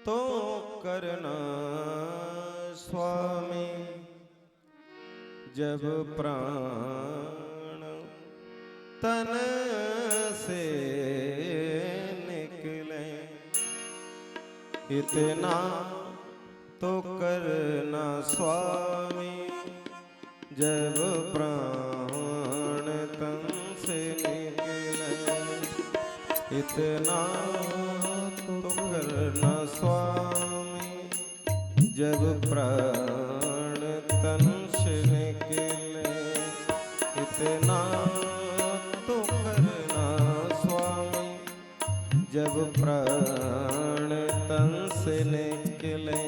तो करना स्वामी, जब प्राण तन से निकले, इतना तो करना स्वामी, जब प्राण तन से निकले, इतना तो करना स्वामी, जब प्राण तन से निकले, इतना तो करना स्वामी, जब प्राण तन से निकले।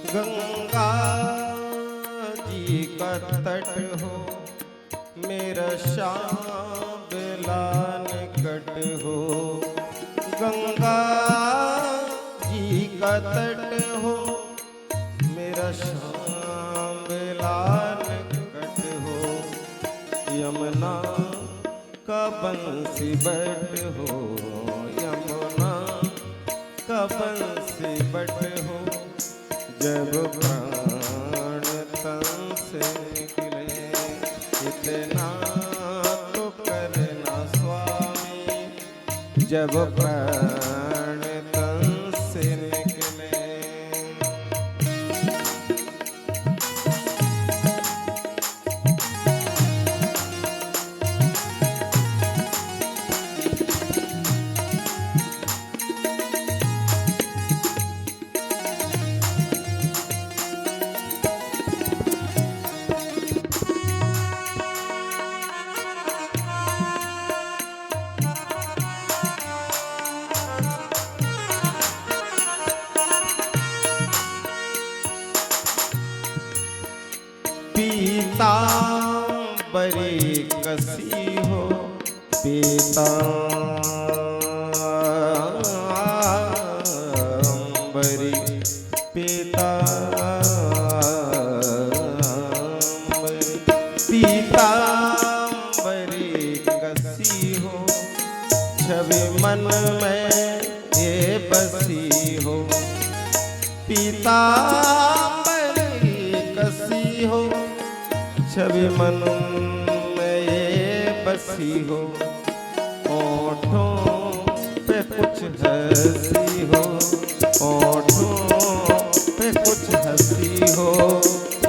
गंगा जी का तट हो, मेरा श्यामला निकट हो। गंगा जी का तट हो, मेरा श्यामला निकट हो। यमुना का बंसी बट हो, यमुना का बंसी बट हो, जब प्राण तन से निकले, इतना तो करना स्वामी, जब प्राण तन से निकले। पीतांबरी कसी हो, पीतांबरी, पीतांबरी, पीतांबरी कसी हो, छवि मन में ये बसी हो। पीतांबरी कसी हो, छवि मन में ये बसी हो। ओठों पे कुछ हंसी हो, ओठों पे कुछ हंसी हो,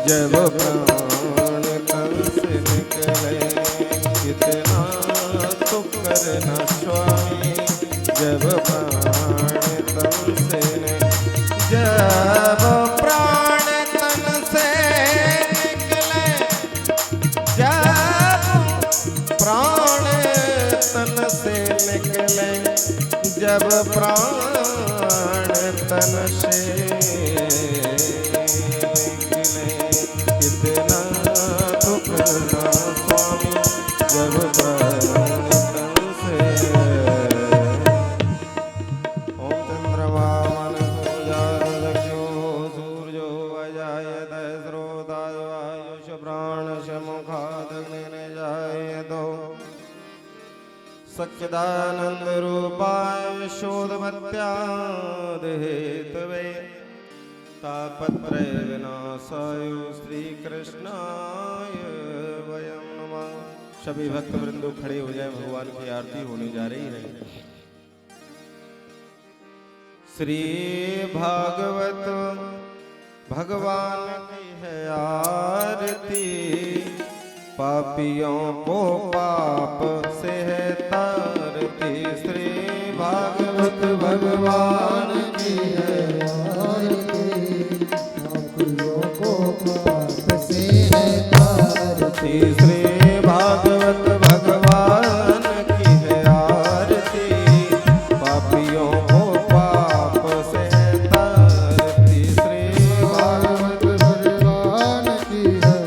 जब प्राण तन से निकले, कितना तो करना स्वामी, जब प्राण तन से निकले, जब प्राण तन से निकले, जब प्राण तन से निकले, जब प्राण तन से निकले, कितना तो करना स्वामी, जब प्राण तन से। ओम चंद्रमा मनसो जातदक्षो सूर्यो अजायत स्रोताय वायुष प्राणश मुखादग्निर्न जायतो। सच्चिदानंद रूपाय शोधमत्याद हेतवे, तापत्रय विनाशाय श्री कृष्णाय वयं नमः। सभी भक्त वृंदो खड़े हो जाए, भगवान की आरती होने जा रही है। श्री भागवत भगवान की है आरती, पापियों को पाप से है तारती। श्री भागवत भगवान की है आरती, पापियों को पाप से है तारती। श्री भागवत भगवान की है आरती, पापियों को पाप से है तारती। श्री भागवत भगवान की है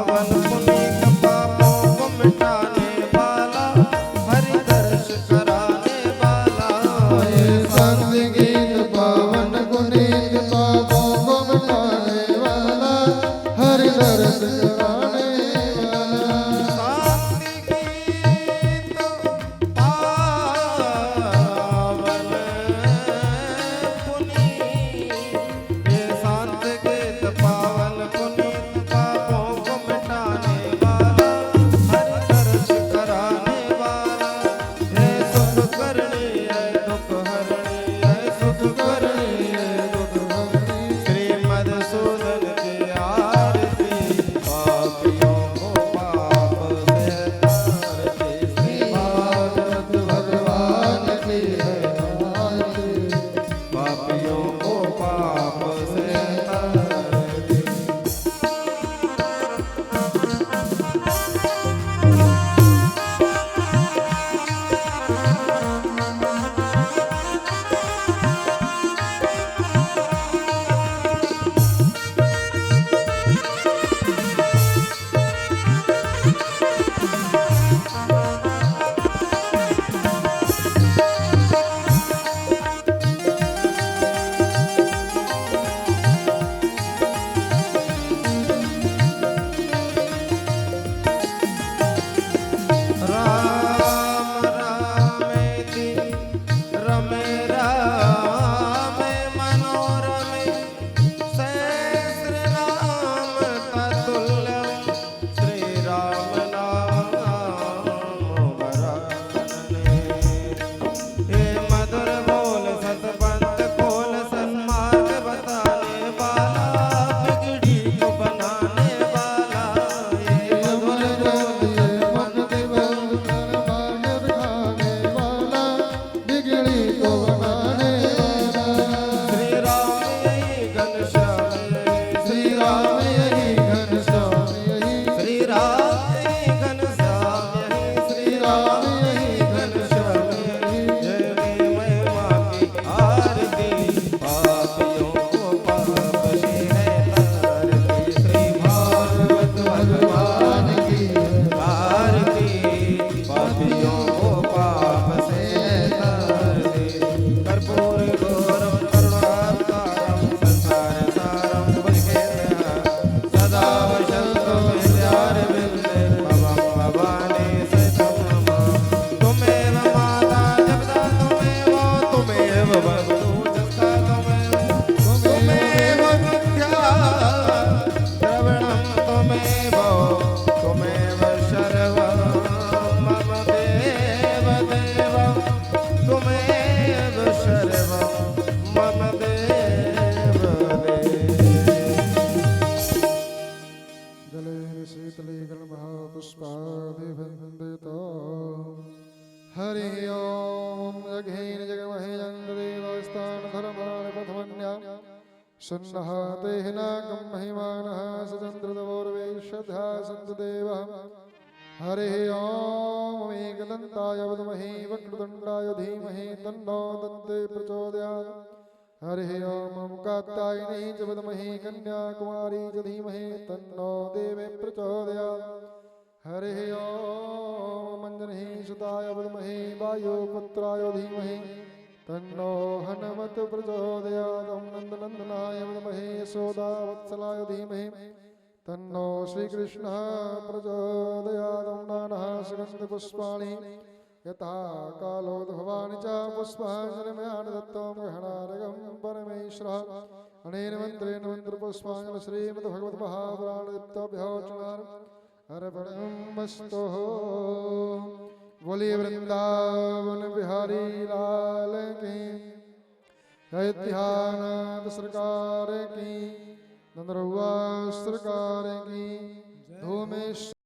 पावन पुनीत पापों को मिटाने वाला हरि दर्श कराने वाला। ये संत गीत पावन पुनीत पापों को मिटाने वाला हरि दर्श कराने वाला। शांति गीत पावन पुनीत, ये शांत गीत पावन पुनीत पापों को मिटाने वाला हरि दर्श कराने वाला। ये सुख करणी है दुख हरणी है सुख करणी है दुख हरणी। श्री मधुसूदन की आरती पापियों को पाप से तारती। श्री भागवत भगवान की है आरती। पापियों को पाप से तारती। राम रामेति रमे रामे मनोरमे सहस्र नाम ततुल्यं श्री राम नाम वरानने। हे मधुर बोल सतपंथ खोल सन्मार्ग बताने वाला बिगड़ी को बनाने वाला। हे मधुर बोल बिगड़ी को बनाने वाला। श्री राम यही घनश्याम श्री राम यही घनश्याम यही। श्री राम यही घनश्याम यही श्री राम यही घनश्याम यही। जय महिमा की आरती पापियों को पाप से है तारती। श्री भागवत भगवान की आरती पापियों को पाप से है तारती। कर्पूर गौरम करुणावतारम संसार सारम भुजगेन्द्रः सदा वसन्तु हृदयारविन्दे भवं भवानी सहितं नमः। त्वमेव माता जगदा त्वमेव बन्धु जस्ता त्वमेव विद्या द्रविणं त्वमेव शर्वं मम देव देव त्वमेव शर्वं मम देव देव। जले शीतले गणमहापुष्पादिवन्दितो हरि ओम जघेन जगमहे चन्द्रदेवस्तान धर्माणि प्रथमन्या सुन्नः तेहनाकं महिमानः सचन्द्रदवोर्वेश्वधा सन्तु देवः। हरिः ओम एकदन्ताय विद्महे वक्रतुण्डाय धीमहि तन्नो दन्ते प्रचोदयात्। हरिः ओम कात्यायनी च विद्महे कन्याकुमारी च धीमहि तन्नो देवी प्रचोदयात्। हरिः ओम अंजनी सुताय विद्महे वायुपुत्राय धीमहि तन्नो हनुमत् प्रचोदयात्। ओम नन्दनन्दनाय विद्महे यशोदावत्सलाय धीमहि तन्नो श्रीकृष्णः प्रचोदयात्। ओम नानः सुगन्धपुष्पाणि यथा कालोद्भवानि च पुष्पाञ्जलिमयानि दत्तं गृह्णारगं परमेश्वरः। अनेन मन्त्रेण मन्त्रपुष्पाञ्जलि श्रीमद्भगवद्महापुराणदित्याभ्यो अर्पणमस्तु। बोलिए वृंदावन बिहारी लाल की, अयोध्यानाथ सरकार की, नंदरुआ सरकार की। धूमेश